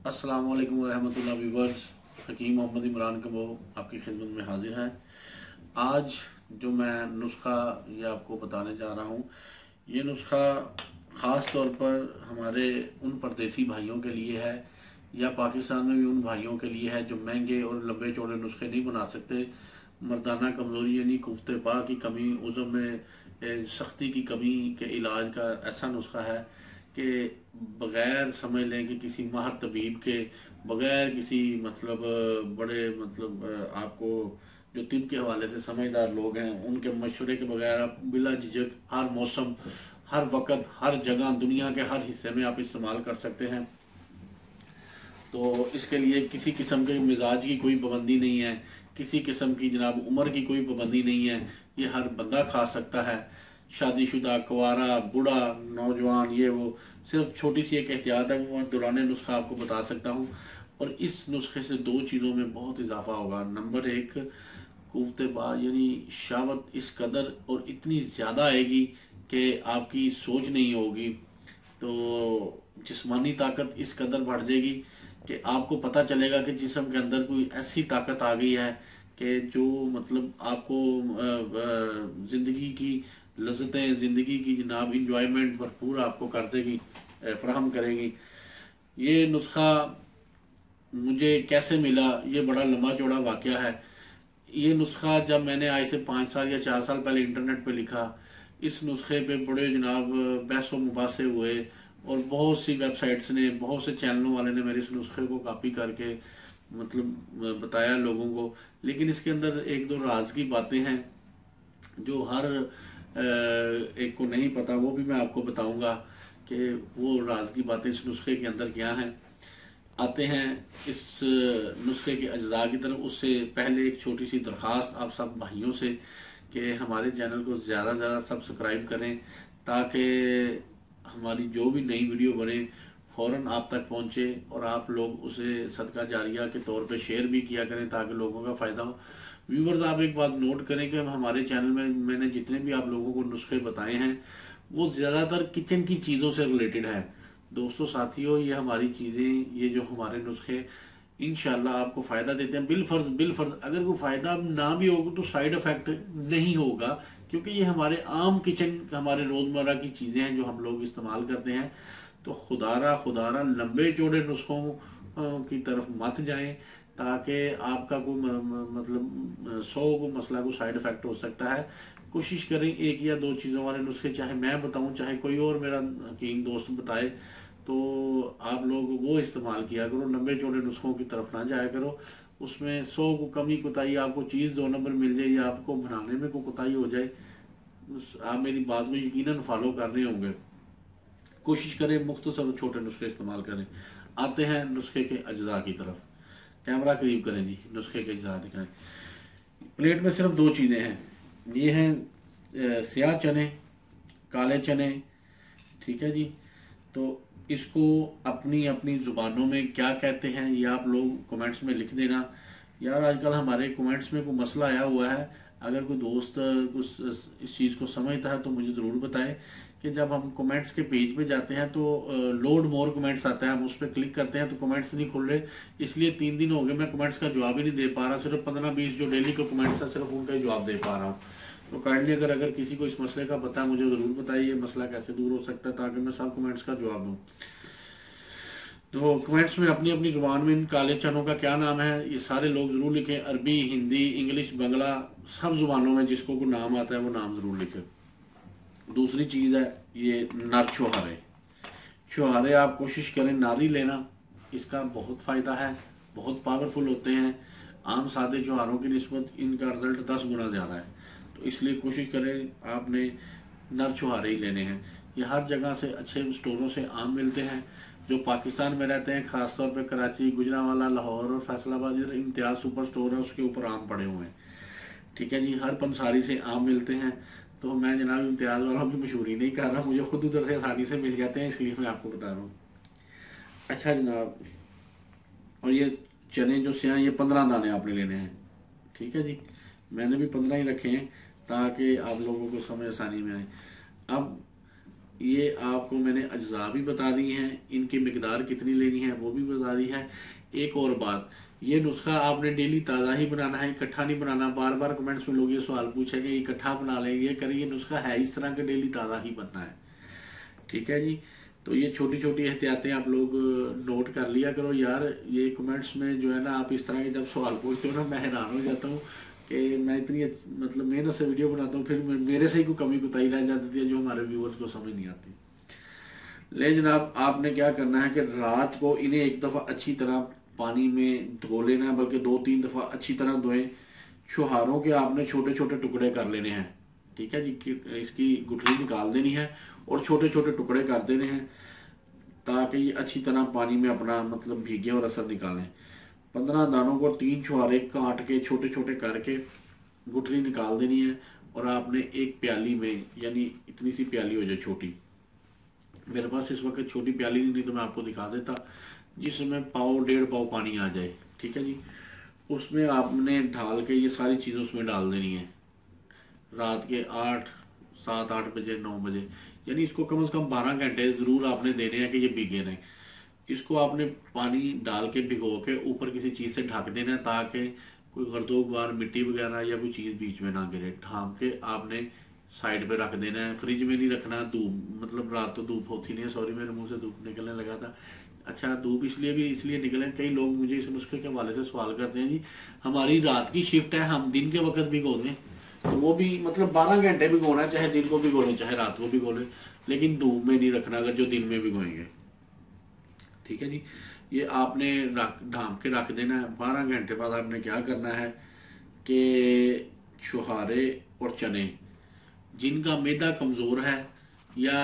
अस्सलाम वालेकुम रहमतुल्लाह व्यूवर्स। हकीम मोहम्मद इमरान कबो आपकी खिदमत में हाजिर है। आज जो मैं नुस्खा ये आपको बताने जा रहा हूँ, ये नुस्खा ख़ास तौर पर हमारे उन परदेसी भाइयों के लिए है या पाकिस्तान में भी उन भाइयों के लिए है जो महंगे और लंबे चौड़े नुस्खे नहीं बना सकते। मर्दाना कमज़ोरी यानी कुफ्ते पा की कमी, उज़म में सख्ती की कमी के इलाज का ऐसा नुस्खा है कि बग़ैर समझ लें कि किसी माहिर तबीब के, बग़ैर किसी मतलब बड़े मतलब आपको जो तिब के हवाले से समझदार लोग हैं उनके मशवरे के बगैर आप बिला झिझक हर मौसम, हर वक्त, हर जगह, दुनिया के हर हिस्से में आप इस्तेमाल कर सकते हैं। तो इसके लिए किसी किस्म के मिजाज की कोई पाबंदी नहीं है, किसी किस्म की जनाब उम्र की कोई पाबंदी नहीं है। ये हर बंदा खा सकता है, शादीशुदा, कुंवारा, बूढ़ा, नौजवान, ये वो। सिर्फ छोटी सी एक एहतियात है, वो मैं दुराने नुस्खा आपको बता सकता हूँ। और इस नुस्खे से दो चीज़ों में बहुत इजाफा होगा। नंबर एक, कुफ्ते बाज यानी शावत इस कदर और इतनी ज़्यादा आएगी कि आपकी सोच नहीं होगी। तो जिस्मानी ताकत इस कदर बढ़ जाएगी कि आपको पता चलेगा कि जिस्म के अंदर कोई ऐसी ताकत आ गई है कि जो मतलब आपको ज़िंदगी की लज्जतें, ज़िंदगी की जनाब इंजॉयमेंट भरपूर आपको कर देगी, फ्राहम करेगी। ये नुस्खा मुझे कैसे मिला, ये बड़ा लंबा चौड़ा वाक़या है। ये नुस्खा जब मैंने आज से 5 साल या 4 साल पहले इंटरनेट पे लिखा, इस नुस्खे पे बड़े जनाब बहस व मुबासे हुए और बहुत सी वेबसाइट्स ने, बहुत से चैनलों वाले ने मेरे इस नुस्खे को कॉपी करके मतलब बताया लोगों को। लेकिन इसके अंदर एक दो राज की बातें हैं जो हर एक को नहीं पता, वो भी मैं आपको बताऊंगा कि वो राज की बातें इस नुस्खे के अंदर क्या हैं। आते हैं इस नुस्खे के अज्जा की तरफ। उससे पहले एक छोटी सी दरख्वास्त आप सब भाइयों से कि हमारे चैनल को ज़्यादा से ज़्यादा सब्सक्राइब करें ताकि हमारी जो भी नई वीडियो बने फ़ौरन आप तक पहुंचे और आप लोग उसे सदका जारिया के तौर पे शेयर भी किया करें ताकि लोगों का फ़ायदा हो। व्यूवर्स, आप एक बात नोट करें कि हमारे चैनल में मैंने जितने भी आप लोगों को नुस्खे बताए हैं वो ज़्यादातर किचन की चीज़ों से रिलेटेड है। दोस्तों, साथियों, ये हमारी चीज़ें, ये जो हमारे नुस्खे इंशाल्लाह आपको फ़ायदा देते हैं। बिल फर्ज अगर कोई फ़ायदा ना भी होगा तो साइड इफ़ेक्ट नहीं होगा, क्योंकि ये हमारे आम किचन, हमारे रोज़मर्रा की चीज़ें हैं जो हम लोग इस्तेमाल करते हैं। तो खुदारा लंबे चौड़े नुस्खों की तरफ मत जाएं ताकि आपका कोई मतलब 100 को मसला को साइड इफ़ेक्ट हो सकता है। कोशिश करें एक या दो चीज़ों वाले नुस्खे, चाहे मैं बताऊं चाहे कोई और मेरा हकीम दोस्त बताए, तो आप लोग वो इस्तेमाल किया करो। लंबे चौड़े नुस्खों की तरफ ना जाया करो। उसमें 100 को कमी कोताही, आपको चीज़ 2 नंबर मिल जाए या आपको बनाने में कोई कोताही हो जाए, आप मेरी बात को यकीनन फॉलो कर रहे होंगे। कोशिश करें मुख्तसर और छोटे नुस्खे इस्तेमाल करें। आते हैं नुस्खे के अज्जा की तरफ। कैमरा करीब करें जी, नुस्खे के अज्जा दिखाएं। प्लेट में सिर्फ दो चीज़ें हैं। ये हैं स्याह चने, काले चने, ठीक है जी। तो इसको अपनी अपनी ज़ुबानों में क्या कहते हैं ये आप लोग कमेंट्स में लिख देना। यार आजकल हमारे कमेंट्स में कोई मसला आया हुआ है, अगर कोई दोस्त कुछ इस चीज़ को समझता है तो मुझे ज़रूर बताएं कि जब हम कमेंट्स के पेज पे जाते हैं तो लोड मोर कमेंट्स आता है, हम उस पर क्लिक करते हैं तो कमेंट्स नहीं खुल रहे। इसलिए 3 दिन हो गए मैं कमेंट्स का जवाब ही नहीं दे पा रहा। सिर्फ 15-20 जो डेली के कमेंट्स हैं सिर्फ उनका ही जवाब दे पा रहा हूँ। तो काइंडली अगर किसी को इस मसले का पता है मुझे ज़रूर बताइए, मसला कैसे दूर हो सकता है ताकि मैं सब कमेंट्स का जवाब दूँ। तो कमेंट्स में अपनी अपनी ज़ुबान में इन काले चनों का क्या नाम है ये सारे लोग ज़रूर लिखें। अरबी, हिंदी, इंग्लिश, बंगला, सब ज़ुबानों में जिसको कोई नाम आता है वो नाम ज़रूर लिखें। दूसरी चीज़ है ये नर छुहारे। छुहारे आप कोशिश करें नारी लेना, इसका बहुत फ़ायदा है, बहुत पावरफुल होते हैं। आम सादे छुहारों की निस्बत इनका रिज़ल्ट 10 गुना ज़्यादा है। तो इसलिए कोशिश करें आपने नर छुहारे ही लेने हैं। ये हर जगह से अच्छे स्टोरों से आम मिलते हैं। जो पाकिस्तान में रहते हैं, ख़ासतौर पे कराची, गुजरांवाला, लाहौर और फैसलाबाद, इधर इम्तियाज़ सुपर स्टोर है, उसके ऊपर आम पड़े हुए हैं, ठीक है जी। हर पंसारी से आम मिलते हैं। तो मैं जनाब इम्तियाज़ वालों की मशहूरी नहीं कर रहा, मुझे खुद उधर से आसानी से मिल जाते हैं, इसलिए मैं आपको बता रहा हूँ। अच्छा जनाब, और ये चने जो से हैं ये 15 दाने आपने लेने हैं, ठीक है जी। मैंने भी 15 ही रखे हैं ताकि आप लोगों को समझ आसानी में आए। अब ये आपको मैंने अज्जा भी बता दी हैं, इनकी मिकदार कितनी लेनी है वो भी बता दी है। एक और बात, ये नुस्खा आपने डेली ताज़ा ही बनाना है, इकट्ठा नहीं बनाना। बार बार कमेंट्स में लोग ये सवाल पूछेंगे इकट्ठा बना लें, ये करें, ये नुस्खा है इस तरह का, डेली ताज़ा ही बनना है। ठीक है जी। तो ये छोटी छोटी एहतियातें आप लोग नोट कर लिया करो यार। ये कमेंट्स में जो है ना, आप इस तरह के जब सवाल पूछते हो ना, मैं हैरान हो जाता हूँ कि मैं इतनी मतलब मेहनत से वीडियो बनाता हूँ, फिर मेरे से ही कोई कमी कुताही रह जाती है जो हमारे व्यूअर्स को समझ नहीं आती। ले जनाब, आपने क्या करना है कि रात को इन्हें एक दफ़ा अच्छी तरह पानी में धो लेना है, बल्कि 2-3 दफ़ा अच्छी तरह धोएं। छुहारों के आपने छोटे छोटे टुकड़े कर लेने हैं। ठीक है जी, इसकी गुठली निकाल देनी है और छोटे छोटे टुकड़े कर देने हैं ताकि ये अच्छी तरह पानी में अपना मतलब भीगे और असर निकालें। 15 दानों को 3 छुहारे काट के छोटे छोटे करके गुठली निकाल देनी है और आपने एक प्याली में, यानी इतनी सी प्याली हो जाए छोटी, मेरे पास इस वक्त छोटी प्याली नहीं तो मैं आपको दिखा देता, जिसमें 1.5 पाव पानी आ जाए। ठीक है जी, उसमें आपने ढाल के ये सारी चीज़ें उसमें डाल देनी है रात के 7-8 बजे 9 बजे, यानी इसको कम से कम 12 घंटे ज़रूर आपने देने हैं कि ये भीगे रहें। इसको आपने पानी डाल के भिगो के ऊपर किसी चीज़ से ढक देना है ताकि कोई गर्दोगवार मिट्टी वगैरह या कोई चीज़ बीच में ना गिरे। ढांप के आपने साइड पे रख देना है, फ्रिज में नहीं रखना। धूप मतलब रात तो धूप होती नहीं है, सॉरी मेरे मुंह से धूप निकलने लगा था। अच्छा, धूप इसलिए निकले, कई लोग मुझे इस नुस्खे के हवाले से सवाल करते हैं जी हमारी रात की शिफ्ट है, हम दिन के वक्त भिगो दें, तो वो भी मतलब 12 घंटे भिगोना है, चाहे दिन को भिगो लें चाहे रात को भिगो लें, लेकिन धूप में नहीं रखना अगर जो दिन में भिगोएंगे। ठीक है जी, ये आपने ढांप के रख देना है। 12 घंटे बाद आपने क्या करना है कि छुहारे और चने, जिनका मैदा कमज़ोर है या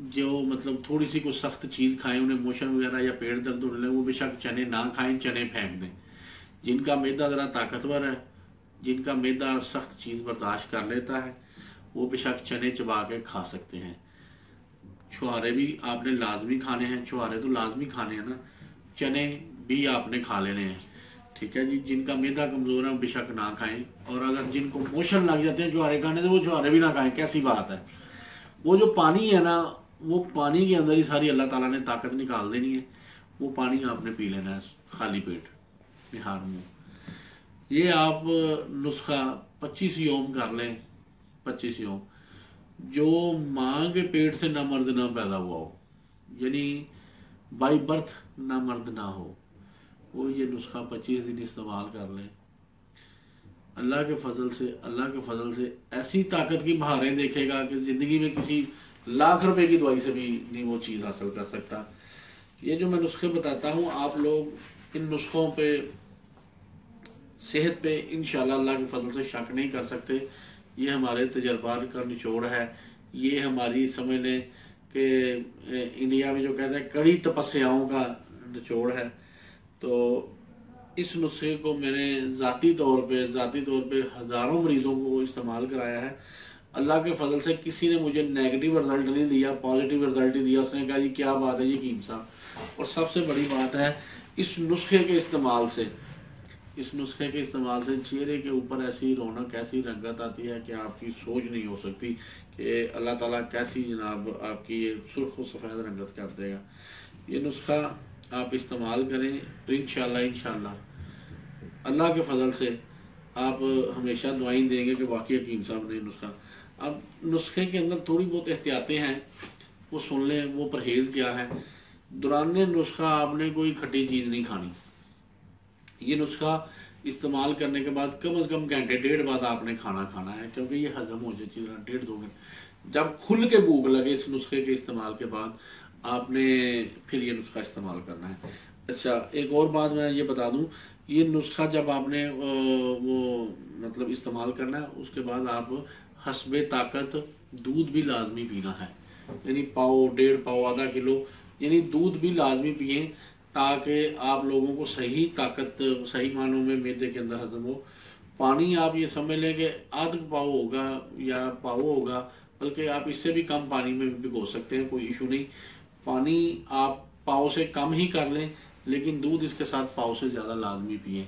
जो मतलब थोड़ी सी कोई सख्त चीज़ खाएं, उन्हें मोशन वगैरह या पेट दर्द होने लगे, वो बेशक चने ना खाएं, चने फेंक दें। जिनका मैदा ज़रा ताकतवर है, जिनका मैदा सख्त चीज़ बर्दाश्त कर लेता है, वो बेशक चने चबा के खा सकते हैं। छुहारे भी आपने लाजमी खाने हैं, छुहारे तो लाजमी खाने हैं ना, चने भी आपने खा लेने हैं। ठीक है जी, जिनका मैदा कमज़ोर है वो बेशक ना खाएं, और अगर जिनको मोशन लग जाते हैं छुहारे खाने से, वो छुहारे भी ना खाएं। कैसी बात है, वो जो पानी है ना, वो पानी के अंदर ही सारी अल्लाह ताला ने ताकत निकाल देनी है। वो पानी आपने पी लेना है खाली पेट, निहार मुँह। ये आप नुस्खा 25 योम कर लें। 25 योम, जो माँ के पेट से ना मर्द ना पैदा हुआ हो, यानी बाई बर्थ ना मर्द ना हो, वो ये नुस्खा 25 दिन इस्तेमाल कर लें। अल्लाह के फजल से ऐसी ताकत की बहारें देखेगा कि ज़िंदगी में किसी लाख रुपए की दवाई से भी नहीं वो चीज़ हासिल कर सकता। ये जो मैं नुस्खे बताता हूँ, आप लोग इन नुस्खों पे, सेहत पे इंशाल्लाह अल्लाह के फजल से शक नहीं कर सकते। ये हमारे तजर्बात का निचोड़ है। ये हमारी समझ लें कि इंडिया में जो कहते हैं कड़ी तपस्याओं का निचोड़ है। तो इस नुस्खे को मैंने ज़ाती तौर पे हज़ारों मरीज़ों को इस्तेमाल कराया है। अल्लाह के फजल से किसी ने मुझे नेगेटिव रिजल्ट नहीं दिया, पॉजिटिव रिजल्ट ही दिया। उसने कहा जी क्या बात है यकीम साहब। और सबसे बड़ी बात है, इस नुस्खे के इस्तेमाल से चेहरे के ऊपर ऐसी रौनक, ऐसी रंगत आती है कि आपकी सोच नहीं हो सकती कि अल्लाह ताला कैसी जनाब आपकी ये सुर्ख सफ़ेद रंगत कर देगा। ये नुस्खा आप इस्तेमाल करें तो इंशाल्लाह अल्लाह के फजल से आप हमेशा दुआएं देंगे कि वाकई हकीम साहब ने नुस्खा। अब नुस्खे के अंदर थोड़ी बहुत एहतियातें हैं, वो सुन लें। वो परहेज़ क्या है, दौरान नुस्खा आपने कोई खट्टी चीज़ नहीं खानी। ये नुस्खा इस्तेमाल करने के बाद कम से कम घंटे 1.5 बाद आपने खाना खाना है, क्योंकि ये हजम हो जाए चीज़ 1.5-2 घंटे। जब खुल के भूख लगे इस नुस्खे के इस्तेमाल के बाद आपने फिर ये नुस्खा इस्तेमाल करना है। अच्छा, एक और बात मैं ये बता दूं, ये नुस्खा जब आपने वो मतलब इस्तेमाल करना है, उसके बाद आप हस्बे ताकत दूध भी लाजमी पीना है, यानी 1.5 पाव आधा किलो यानी दूध भी लाजमी पिए, ताकि आप लोगों को सही ताकत सही मानों में मैदे के अंदर हजम हो। पानी आप ये समझ लें कि आधा पाव होगा या पाव होगा, बल्कि आप इससे भी कम पानी में भिगो सकते हैं, कोई इशू नहीं। पानी आप पाव से कम ही कर लें, लेकिन दूध इसके साथ पाव से ज़्यादा लाजमी पिए।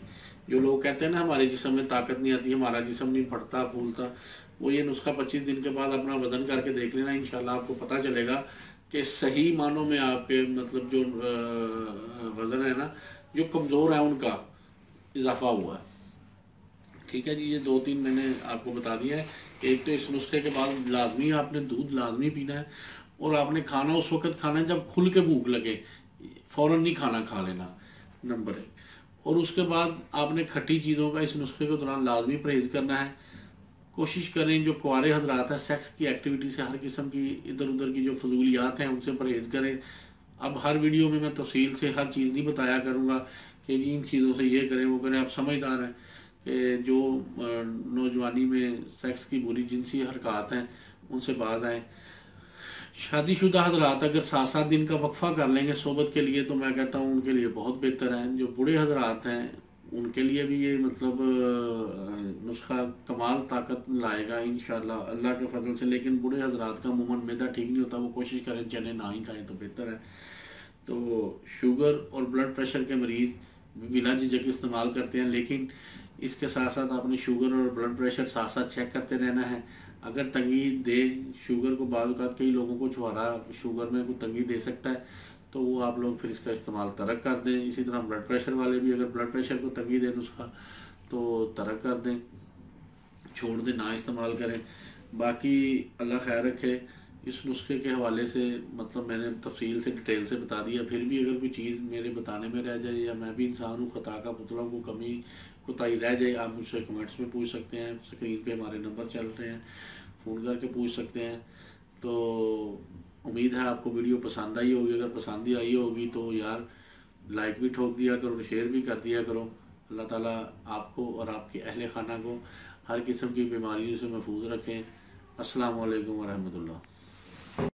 जो लोग कहते हैं ना हमारे जिस्म में ताकत नहीं आती, हमारा जिस्म नहीं बढ़ता फूलता, वो ये नुस्खा 25 दिन के बाद अपना वजन करके देख लेना, इंशाल्लाह आपको पता चलेगा कि सही मानों में आपके मतलब जो वजन है ना, जो कमज़ोर है उनका इजाफा हुआ है। ठीक है जी, ये 2-3 मैंने आपको बता दिया है। एक तो इस नुस्खे के बाद लाजमी आपने दूध लाजमी पीना है, और आपने खाना उस वक्त खाना है जब खुल के भूख लगे, फ़ौरन नहीं खाना खा लेना, नंबर 1। और उसके बाद आपने खट्टी चीज़ों का इस नुस्खे के दौरान लाजमी परहेज़ करना है। कोशिश करें जो कुंवारे हजरात हैं सेक्स की एक्टिविटी से हर किस्म की इधर उधर की जो फजूलियात हैं उनसे परहेज़ करें। अब हर वीडियो में मैं तफसील से हर चीज़ नहीं बताया करूँगा कि जी इन चीज़ों से ये करें वो करें। आप समझदार हैं कि जो नौजवानी में सेक्स की बुरी जिनसी हरकत हैं उनसे बाज आएँ। शादीशुदा हजरात अगर 7-7 दिन का वक्फा कर लेंगे सोबत के लिए तो मैं कहता हूँ उनके लिए बहुत बेहतर है। जो बूढ़े हजरात हैं उनके लिए भी ये मतलब नुस्खा कमाल ताकत लाएगा इंशाल्लाह अल्लाह के फजल से। लेकिन बूढ़े हजरात का अमूमन मैदा ठीक नहीं होता, वो कोशिश करें चने ना ही खाएं तो बेहतर है। तो शुगर और ब्लड प्रेशर के मरीज़ बिला झिझक इस्तेमाल करते हैं, लेकिन इसके साथ साथ आपने शुगर और ब्लड प्रेशर साथ साथ चेक करते रहना है। अगर तंगी दे शुगर को, बाद कई लोगों को छुहारा शुगर में कोई तंगी दे सकता है तो वो आप लोग फिर इसका इस्तेमाल तर्क कर दें। इसी तरह ब्लड प्रेशर वाले भी अगर ब्लड प्रेशर को तंगी दे नुस्खा तो तर्क कर दें, छोड़ दें, ना इस्तेमाल करें। बाकी अल्लाह खैर रखे। इस नुस्खे के हवाले से मतलब मैंने तफसील से डिटेल से बता दिया, फिर भी अगर कोई चीज़ मेरे बताने में रह जाए या मैं भी इंसान हूँ, खता का पुतला, को कमी कोताही रह जाए, आप मुझसे कमेंट्स में पूछ सकते हैं। स्क्रीन पे हमारे नंबर चल रहे हैं, फ़ोन करके पूछ सकते हैं। तो उम्मीद है आपको वीडियो पसंद आई होगी। अगर पसंद ही आई होगी तो यार लाइक भी ठोक दिया करो, शेयर भी कर दिया करो। अल्लाह ताला आपको और आपके अहले खाना को हर किस्म की बीमारियों से महफूज रखें। अस्सलाम वालेकुम वरहमतुल्लाह।